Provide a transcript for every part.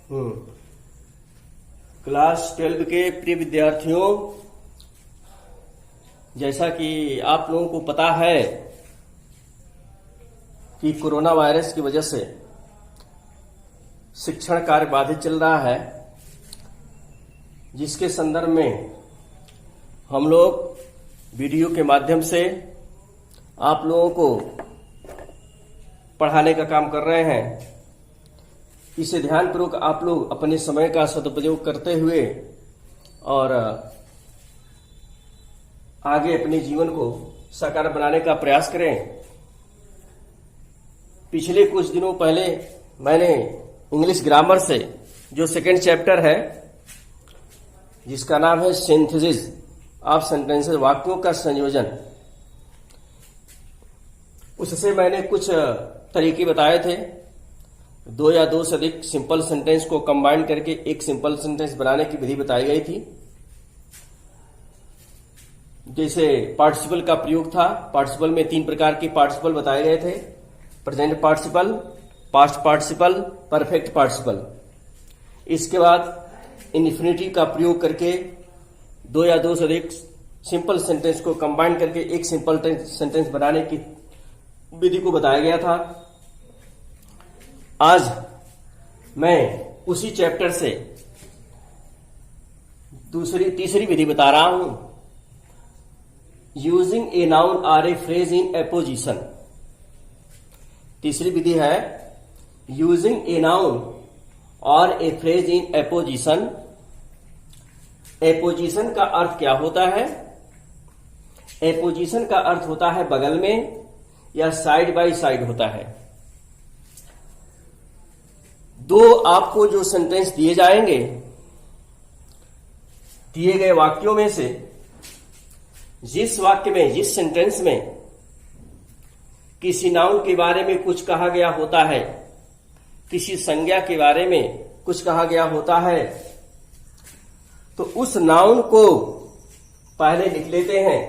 हम्म। Class 12 के प्रिय विद्यार्थियों, जैसा कि आप लोगों को पता है कि कोरोना वायरस की वजह से शिक्षण कार्य बाधित चल रहा है, जिसके संदर्भ में हम लोग वीडियो के माध्यम से आप लोगों को पढ़ाने का काम कर रहे हैं। इसे ध्यानपूर्वक आप लोग अपने समय का सदुपयोग करते हुए और आगे अपने जीवन को साकार बनाने का प्रयास करें। पिछले कुछ दिनों पहले मैंने इंग्लिश ग्रामर से जो सेकंड चैप्टर है, जिसका नाम है सिंथेसिस ऑफ सेंटेंसेस, वाक्यों का संयोजन, उससे मैंने कुछ तरीके बताए थे। दो या दो से अधिक सिंपल सेंटेंस को कंबाइन करके एक सिंपल सेंटेंस बनाने की विधि बताई गई थी। जैसे पार्टिसिपल का प्रयोग था। पार्टिसिपल में 3 प्रकार के पार्टिसिपल बताए गए थे: present participle, past participle, perfect participle. इसके बाद इन्फिनिटिव का प्रयोग करके दो या दो से अधिक सिंपल सेंटेंस को कंबाइन करके एक सिंपल सेंटेंस बनाने की विधि को बताया गया था। आज मैं उसी चैप्टर से तीसरी विधि बता रहा हूं, using a noun or a phrase in apposition. तीसरी विधि है यूजिंग ए नाउन और a phrase in apposition. Apposition का अर्थ क्या होता है? एपोजिशन का अर्थ होता है बगल में या साइड बाय साइड होता है। दो आपको जो सेंटेंस दिए जाएंगे, दिए गए वाक्यों में से जिस वाक्य में, जिस सेंटेंस में किसी नाउन के बारे में कुछ कहा गया होता है, किसी संज्ञा के बारे में कुछ कहा गया होता है, तो उस नाउन को पहले लिख लेते हैं,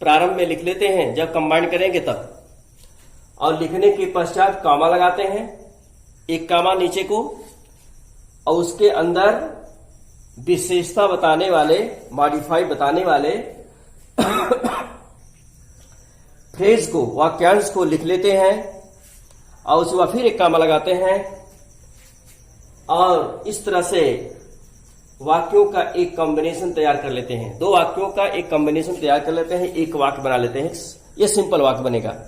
प्रारंभ में लिख लेते हैं जब कंबाइन करेंगे तब, और लिखने के पश्चात कॉमा लगाते हैं, एक कॉमा नीचे को, और उसके अंदर विशेषता बताने वाले, मॉडिफाई बताने वाले फ्रेज को, वाक्यांश को लिख लेते हैं, और उसके बाद फिर एक कॉमा लगाते हैं, और इस तरह से वाक्यों का एक कॉम्बिनेशन तैयार कर लेते हैं। दो वाक्यों का एक कॉम्बिनेशन तैयार कर लेते हैं, एक वाक्य बना लेते हैं। यह सिंपल वाक्य बनेगा।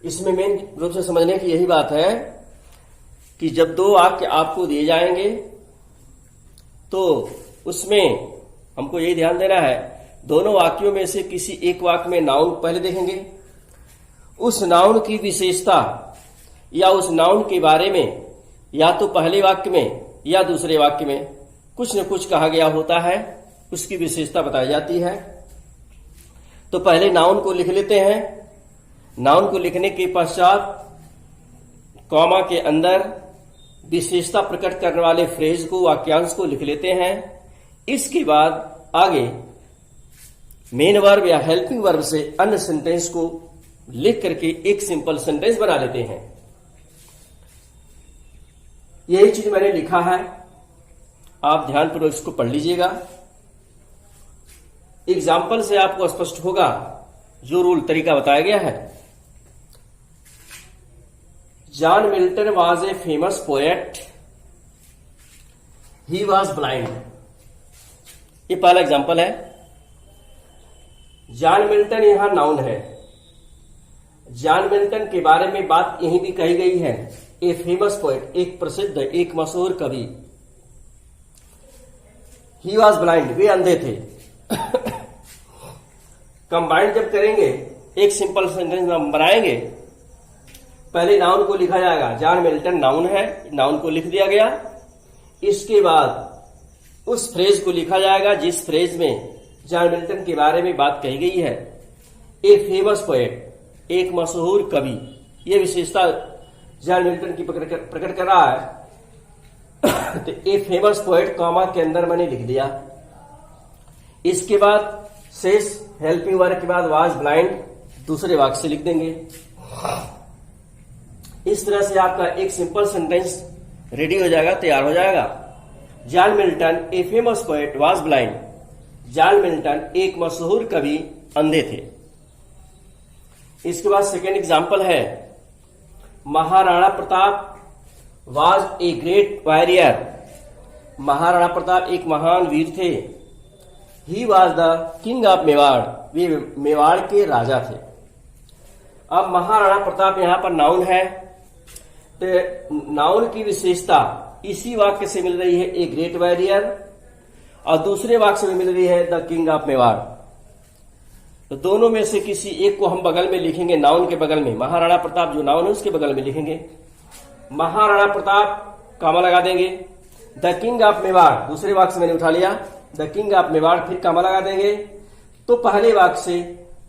इसमें मेन रूप से समझने की यही बात है कि जब दो वाक्य आपको दिए जाएंगे तो उसमें हमको यही ध्यान देना है, दोनों वाक्यों में से किसी एक वाक्य में नाउन पहले देखेंगे, उस नाउन की विशेषता या उस नाउन के बारे में या तो पहले वाक्य में या दूसरे वाक्य में कुछ न कुछ कहा गया होता है, उसकी विशेषता बताई जाती है। तो पहले नाउन को लिख लेते हैं। नाउन को लिखने के पश्चात कॉमा के अंदर विशेषता प्रकट करने वाले फ्रेज को, वाक्यांश को लिख लेते हैं। इसके बाद आगे मेन वर्ब या हेल्पिंग वर्ब से अन्य सेंटेंस को लिख करके एक सिंपल सेंटेंस बना लेते हैं। यही चीज मैंने लिखा है, आप ध्यानपूर्वक इसको पढ़ लीजिएगा। एग्जाम्पल से आपको स्पष्ट होगा जो रूल तरीका बताया गया है। John Milton was a famous poet, he was blind. ये पहला एग्जाम्पल है। जॉन मिल्टन यहां नाउन है। जॉन मिल्टन के बारे में बात यहीं भी कही गई है। ए फेमस पोएट, एक प्रसिद्ध, एक मशहूर कवि। ही वॉज ब्लाइंड, वे अंधे थे। कंबाइंड जब करेंगे, एक सिंपल सेंटेंस बनाएंगे, पहले नाउन को लिखा जाएगा। जॉन मिल्टन नाउन है, नाउन को लिख दिया गया। इसके बाद उस फ्रेज को लिखा जाएगा जिस फ्रेज में जॉन मिल्टन के बारे में बात कही गई है। ए फेमस पोएट, एक मशहूर कवि, यह विशेषता जॉन मिल्टन की प्रकट कर रहा है। तो ए फेमस पोएट कॉमा के अंदर मैंने लिख दिया। इसके बाद शेष हेल्पिंग वर्ब के बाद वाज ब्लाइंड दूसरे वाक्य से लिख देंगे। इस तरह से आपका एक सिंपल सेंटेंस रेडी हो जाएगा, तैयार हो जाएगा। John Milton a famous poet was blind. John Milton एक मशहूर कवि अंधे थे। इसके बाद सेकेंड एग्जाम्पल है, Maharana Pratap was a great warrior. Maharana Pratap एक महान वीर थे। He was the king of Mewar. वे मेवाड़ के राजा थे। अब महाराणा प्रताप यहां पर नाउन है, तो नाउन की विशेषता इसी वाक्य से मिल रही है, ए ग्रेट वॉरियर, और दूसरे वाक्य में मिल रही है द किंग ऑफ मेवाड़। तो दोनों में से किसी एक को हम बगल में लिखेंगे, नाउन के बगल में। महाराणा प्रताप जो नाउन है उसके बगल में लिखेंगे। महाराणा प्रताप कामा लगा देंगे। द किंग ऑफ मेवाड़ दूसरे वाक्य से मैंने उठा लिया, द किंग ऑफ मेवाड़, फिर कामा लगा देंगे। तो पहले वाक्य से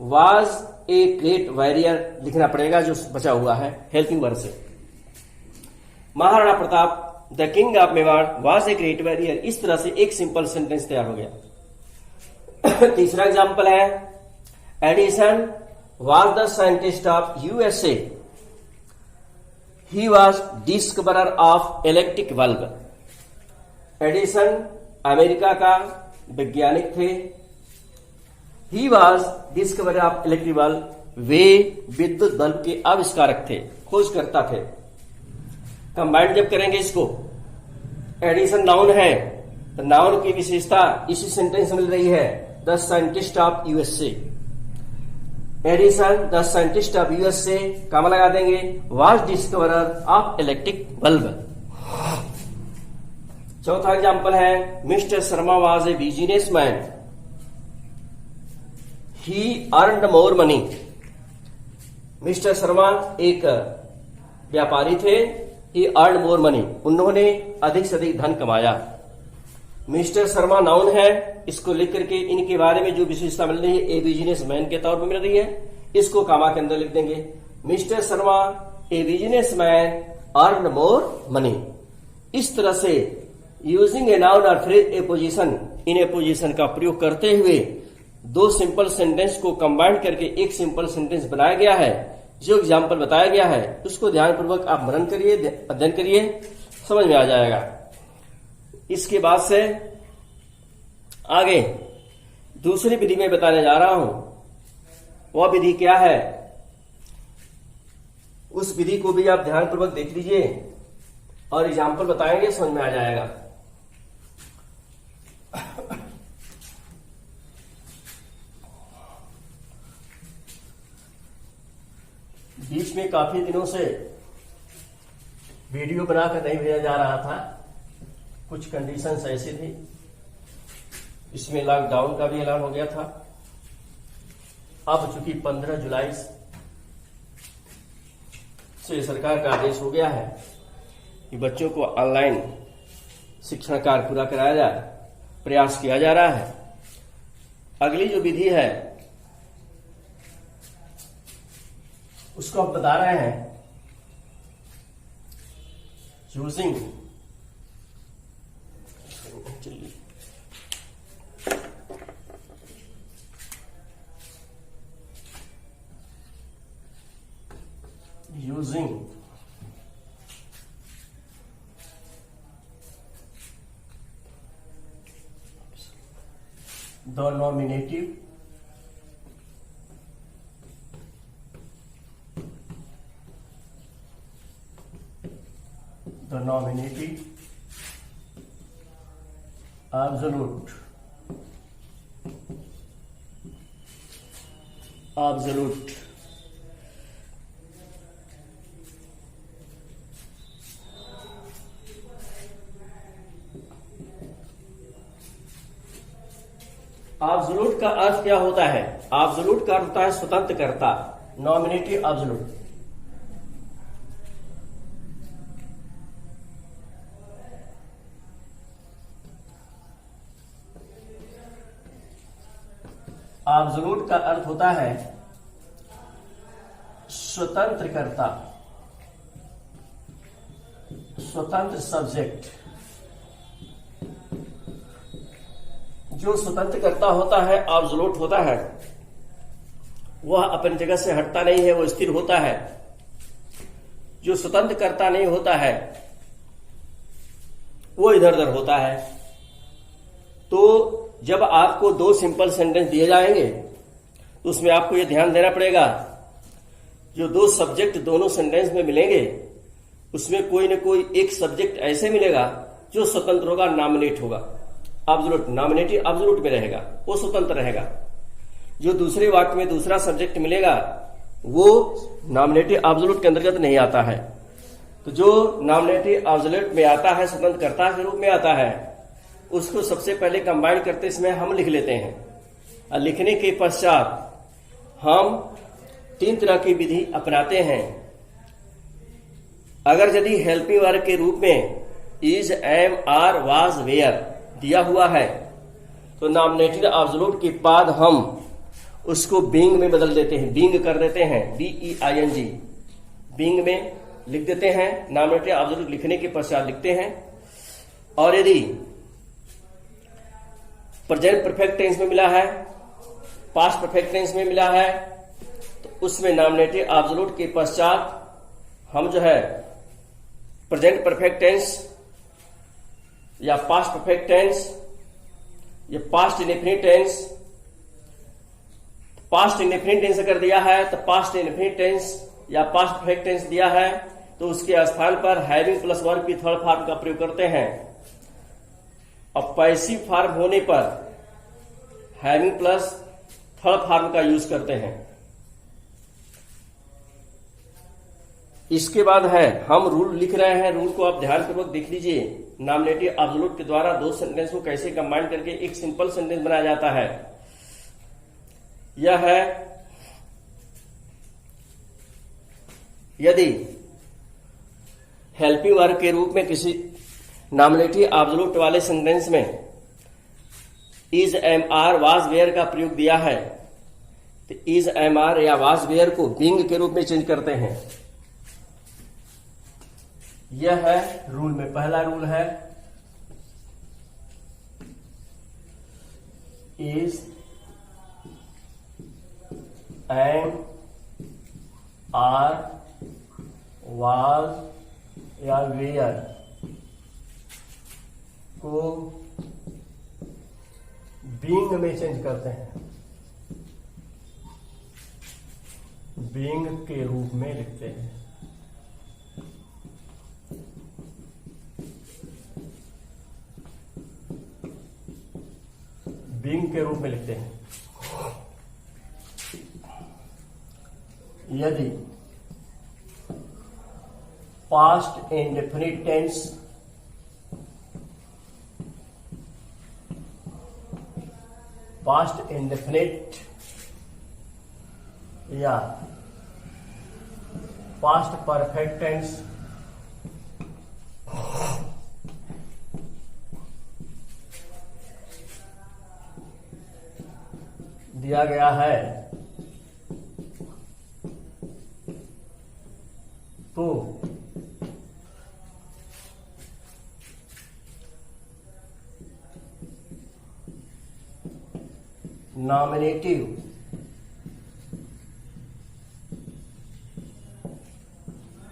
वाज ए ग्रेट वॉरियर लिखना पड़ेगा, जो बचा हुआ है हेल्पिंग वर्ब से। Maharana Pratap the king of Mewar was a great warrior. इस तरह से एक सिंपल सेंटेंस तैयार हो गया। तीसरा एग्जाम्पल है, Edison was the scientist of USA. He was discoverer of electric bulb. Edison America का वैज्ञानिक थे। He was discoverer of electric bulb. वे विद्युत बल्ब के आविष्कारक थे, खोजकर्ता थे। कंबाइंड जब करेंगे इसको, एडिसन नाउन है तो नाउन की विशेषता इसी सेंटेंस में मिल रही है, the scientist of USA. Edison the scientist of USA, comma लगा देंगे, was discoverer of electric bulb. चौथा एग्जाम्पल है, mister Sharma was a businessman. He earned more money. Mister Sharma एक व्यापारी थे। ही अर्नड मोर मनी, उन्होंने अधिक से अधिक धन कमाया। मिस्टर शर्मा नाउन है, इसको लिख करके इनके बारे में जो विशेषता मिल रही है, ए बिजनेस मैन के तौर पर मिल रही है, इसको कामा के अंदर लिख देंगे। Mister Sharma a businessman earned more money. इस तरह से यूजिंग ए नाउन और phrase a position, in a position का प्रयोग करते हुए दो सिंपल सेंटेंस को कंबाइन करके एक सिंपल सेंटेंस बनाया गया है। जो एग्जाम्पल बताया गया है उसको ध्यानपूर्वक आप मनन करिए, अध्ययन करिए, समझ में आ जाएगा। इसके बाद से आगे दूसरी विधि में बताने जा रहा हूं। वह विधि क्या है, उस विधि को भी आप ध्यानपूर्वक देख लीजिए और एग्जाम्पल बताएंगे, समझ में आ जाएगा। बीच में काफी दिनों से वीडियो बनाकर नहीं भेजा जा रहा था, कुछ कंडीशंस ऐसी थी। इसमें लॉकडाउन का भी ऐलान हो गया था। अब चूंकि 15 जुलाई से सरकार का आदेश हो गया है कि बच्चों को ऑनलाइन शिक्षण कार्य पूरा कराया जाए, प्रयास किया जा रहा है। अगली जो विधि है उसको आप बता रहे हैं, using the nominative absolute absolute का अर्थ क्या होता है? एब्सोल्यूट का अर्थ होता है स्वतंत्र कर्ता, नॉमिनेटिव एब्सोल्यूट। एब्सोल्यूट का अर्थ होता है स्वतंत्र कर्ता, स्वतंत्र सब्जेक्ट। जो स्वतंत्र कर्ता होता है, एब्सोल्यूट होता है, वह अपनी जगह से हटता नहीं है, वो स्थिर होता है। जो स्वतंत्र कर्ता नहीं होता है वो इधर उधर होता है। तो जब आपको दो सिंपल सेंटेंस दिए जाएंगे तो उसमें आपको ये ध्यान देना पड़ेगा, जो दो सब्जेक्ट दोनों सेंटेंस में मिलेंगे उसमें कोई न कोई एक सब्जेक्ट ऐसे मिलेगा जो स्वतंत्र होगा, नॉमिनेट होगा, एब्सोल्यूट, नॉमिनेटिव एब्सोल्यूट में रहेगा, वो स्वतंत्र रहेगा। जो दूसरे वाक्य में दूसरा सब्जेक्ट मिलेगा वो नॉमिनेटिव एब्सोल्यूट के अंतर्गत नहीं आता है। तो जो नॉमिनेटिव एब्सोल्यूट में आता है, स्वतंत्र कर्ता के रूप में आता है, उसको सबसे पहले कंबाइन करते इसमें हम लिख लेते हैं, और लिखने के पश्चात हम तीन तरह की विधि अपनाते हैं। अगर यदि हेल्पिंग वर्ब के रूप में is, M, are, was, were दिया हुआ है तो नॉमिनेटिव एब्सोल्यूट के बाद हम उसको बीइंग में बदल देते हैं, बीइंग कर देते हैं, BEING, बीइंग में लिख देते हैं। नॉमिनेटिव एब्सोल्यूट लिखने के पश्चात लिखते हैं। और यदि प्रेजेंट परफेक्ट टेंस में मिला है, पास्ट परफेक्ट टेंस में मिला है, तो उसमें नॉमिनेटिव एब्सोल्यूट के पश्चात हम जो है प्रेजेंट परफेक्ट टेंस या पास्ट परफेक्ट टेंस या past indefinite tense, past indefinite tense अगर दिया है तो पास्ट इंडेफिनिट टेंस या पास्ट परफेक्ट टेंस दिया है तो उसके स्थान पर हैविंग प्लस वर्ब की थर्ड फॉर्म का प्रयोग करते हैं। और पैसिव फॉर्म होने पर हैविंग प्लस थर्ड फॉर्म का यूज करते हैं। इसके बाद है, हम रूल लिख रहे हैं, रूल को आप ध्यानपूर्वक देख लीजिए। नॉमिनेटिव एब्सोल्यूट के द्वारा दो सेंटेंस को कैसे कंबाइन करके एक सिंपल सेंटेंस बनाया जाता है। यह है, यदि हेल्पिंग वर्ब के रूप में किसी नॉमिनेटिव एब्सोल्यूट वाले सेंटेंस में इज, एम, आर, वाज, वेयर का प्रयोग दिया है तो इज, एम, आर या वाज, वेयर को बीइंग के रूप में चेंज करते हैं। यह है रूल में पहला रूल है, इज, एम, आर, वाज या वेयर को बीइंग में चेंज करते हैं, बीइंग के रूप में लिखते हैं। बीइंग के रूप में लिखते हैं। यदि past indefinite tense past indefinite या पास्ट परफेक्ट टेंस दिया गया है तो नॉमिनेटिव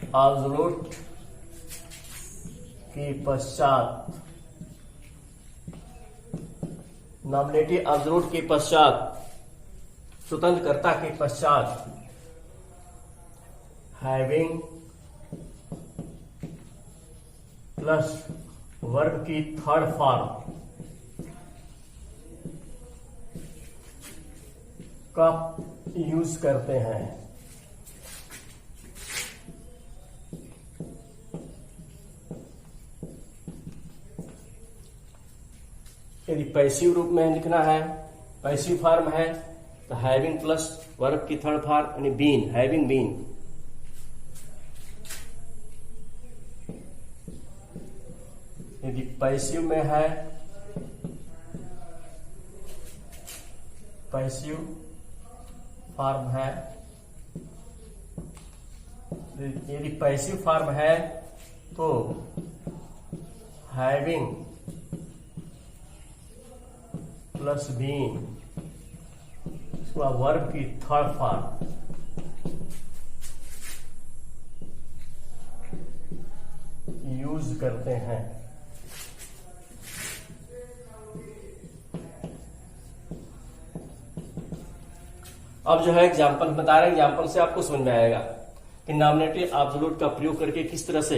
एब्सोल्यूट के पश्चात, नॉमिनेटिव एब्सोल्यूट के पश्चात, स्वतंत्र कर्ता के पश्चात हैविंग प्लस वर्ब की थर्ड फॉर्म का यूज करते हैं। यदि पैसिव रूप में लिखना है, पैसिव फॉर्म है तो हैविंग प्लस वर्ब की थर्ड फॉर्म यानी बीन, हैविंग बीन। यदि पैसिव में है, पैसिव फॉर्म है, यदि पैसिव फॉर्म है तो हैविंग प्लस बीन वर्ब की थर्ड फॉर्म यूज करते हैं। अब जो है एग्जाम्पल बता रहे हैं, एग्जाम्पल से आपको समझ में आएगा कि नॉमिनेटिव एब्सोल्यूट का प्रयोग करके किस तरह से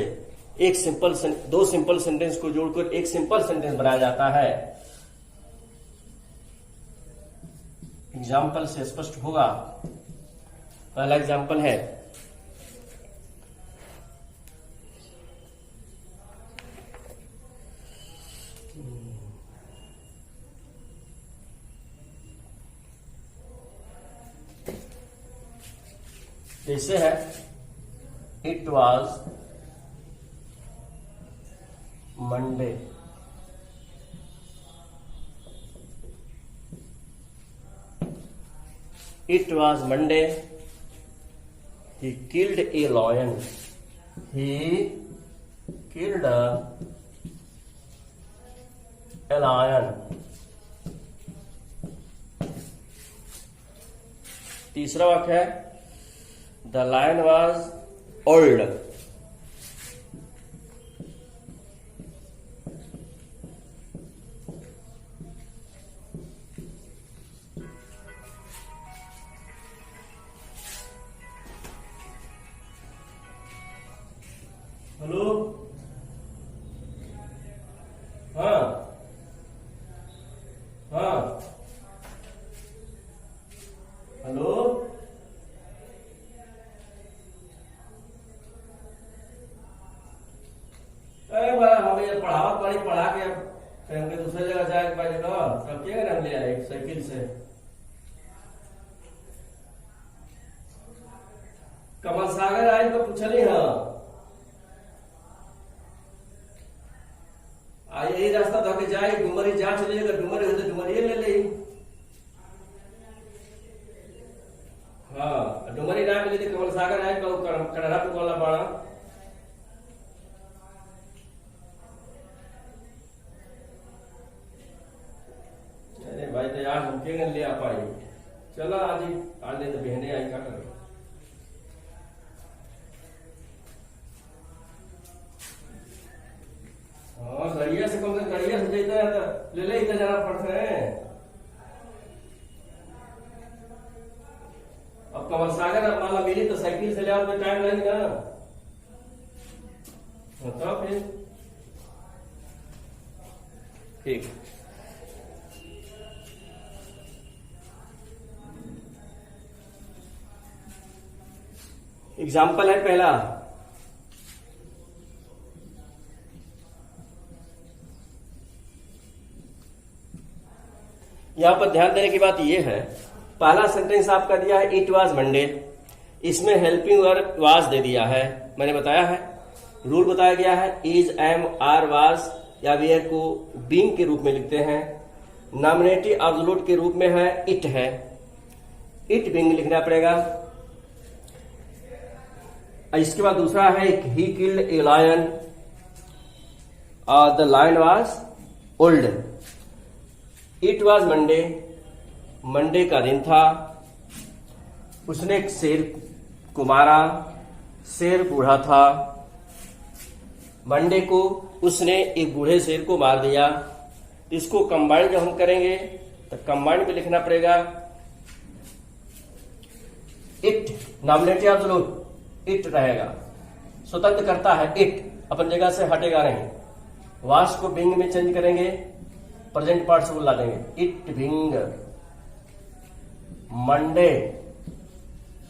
दो सिंपल सेंटेंस को जोड़कर एक सिंपल सेंटेंस बनाया जाता है। एग्जाम्पल से स्पष्ट होगा। पहला एग्जाम्पल है, जैसे है, it was Monday. It was Monday, he killed A lion. He killed A lion. तीसरा वाक्य है, The lion was old. Hello, हाँ हाँ, हेलो, हमें पढ़ावत पढ़ी पढ़ा के फिर हमके दूसरे जगह जाए पाए तो सब क्या नाम ले आए साइकिल से। कमल सागर आए तो पूछली हाँ, यही रास्ता धोके जाए डुमरी जा चलिए, अगर डुमरी हो तो डुमरी ले ले। हाँ, डुमरी ना मिले तो कमल सागर आए तो कड़रा पे बोलना पड़ा। अरे भाई तो यार हम क्या ले आ पाए, चलो आज ही आज नहीं तो बहने आई क्या करो। हाँ, गड़िया से कम से गड़िया से जाता है तो ले ले, इतना जाना पड़ता है। अब कमल सागर माला मिली तो साइकिल से ले आओ तो टाइम लगेगा ना, बताओ फिर। ठीक, एग्जाम्पल है पहला, यहां पर ध्यान देने की बात यह है, पहला सेंटेंस आपका दिया है इट वाज मंडे, इसमें हेल्पिंग वर्ब वाज दे दिया है। मैंने बताया है, रूल बताया गया है, इज, एम, आर, वाज या वेयर को बीइंग के रूप में लिखते हैं। नॉमिनेटिव एब्सोल्यूट के रूप में है, इट है, इट बीइंग लिखना पड़ेगा। इसके बाद दूसरा है, he killed a lion, the lion was old. It was Monday, Monday का दिन था, उसने एक शेर को मारा, शेर बूढ़ा था। मंडे को उसने एक बूढ़े शेर को मार दिया। इसको कंबाइंड जब हम करेंगे तो कंबाइंड में लिखना पड़ेगा, इट नॉमिनेटिव एब्सोल्यूट इट रहेगा, स्वतंत्र करता है, इट अपन जगह से हटेगा नहीं। वास को बिंग में चेंज करेंगे, प्रेजेंट पार्टिसिपल ला देंगे, it being Monday,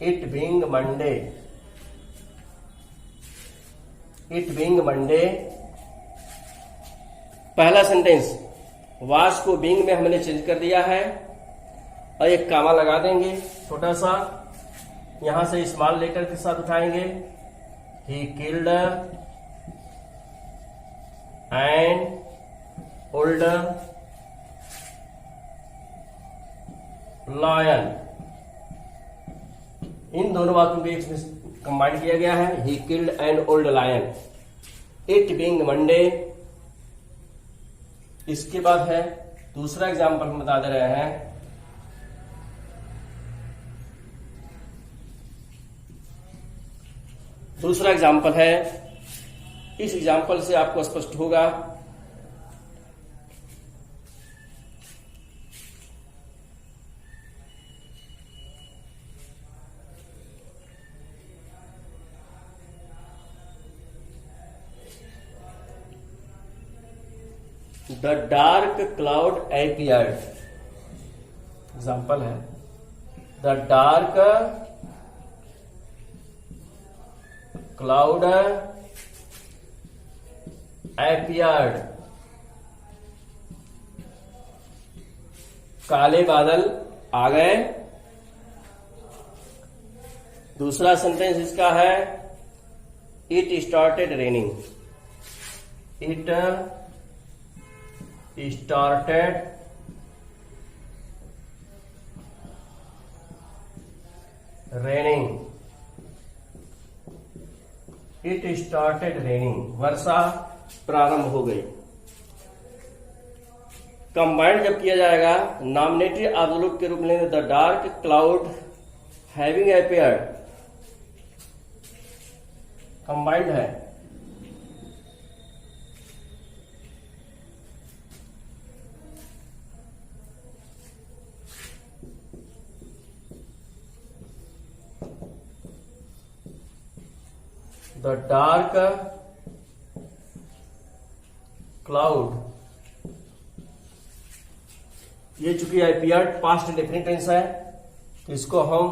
it being Monday, it being Monday. पहला सेंटेंस वास को बिंग में हमने चेंज कर दिया है और एक कामा लगा देंगे छोटा सा, यहां से स्मॉल लेटर के साथ उठाएंगे, he killed and old lion. इन दोनों बातों को एक कंबाइन किया गया है, he killed an old lion, it being Monday. इसके बाद है दूसरा एग्जाम्पल हम बता दे रहे हैं, दूसरा एग्जाम्पल है, इस एग्जाम्पल से आपको स्पष्ट होगा। The dark cloud appeared, example है, द डार्क क्लाउड appeared, काले बादल आ गए। दूसरा सेंटेंस इसका है, it started raining, it started raining, it started raining, वर्षा प्रारंभ हो गई। कंबाइंड जब किया जाएगा नॉमिनेटिव एब्सोल्यूट के रूप में लेंगे, the dark cloud having appeared, combined है। द डार्क क्लाउड, ये चूंकि अपीयर्ड पास्ट डेफिनिट टेंस है तो इसको हम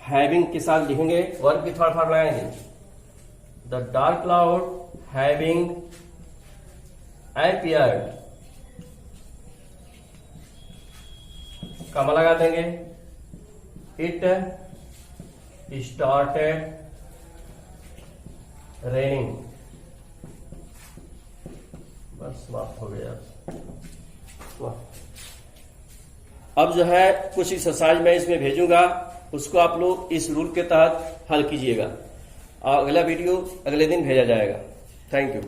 हैविंग के साथ लिखेंगे, वर्ब की थर्ड फॉर्म लगाएंगे। The dark cloud having appeared, कमा लगा देंगे, इट स्टार्टेड रेनिंग, बस समाप्त हो गया। अब जो है कुछ एक्सरसाइज मैं इसमें भेजूंगा, उसको आप लोग इस रूल के तहत हल कीजिएगा और अगला वीडियो अगले दिन भेजा जाएगा। Thank you.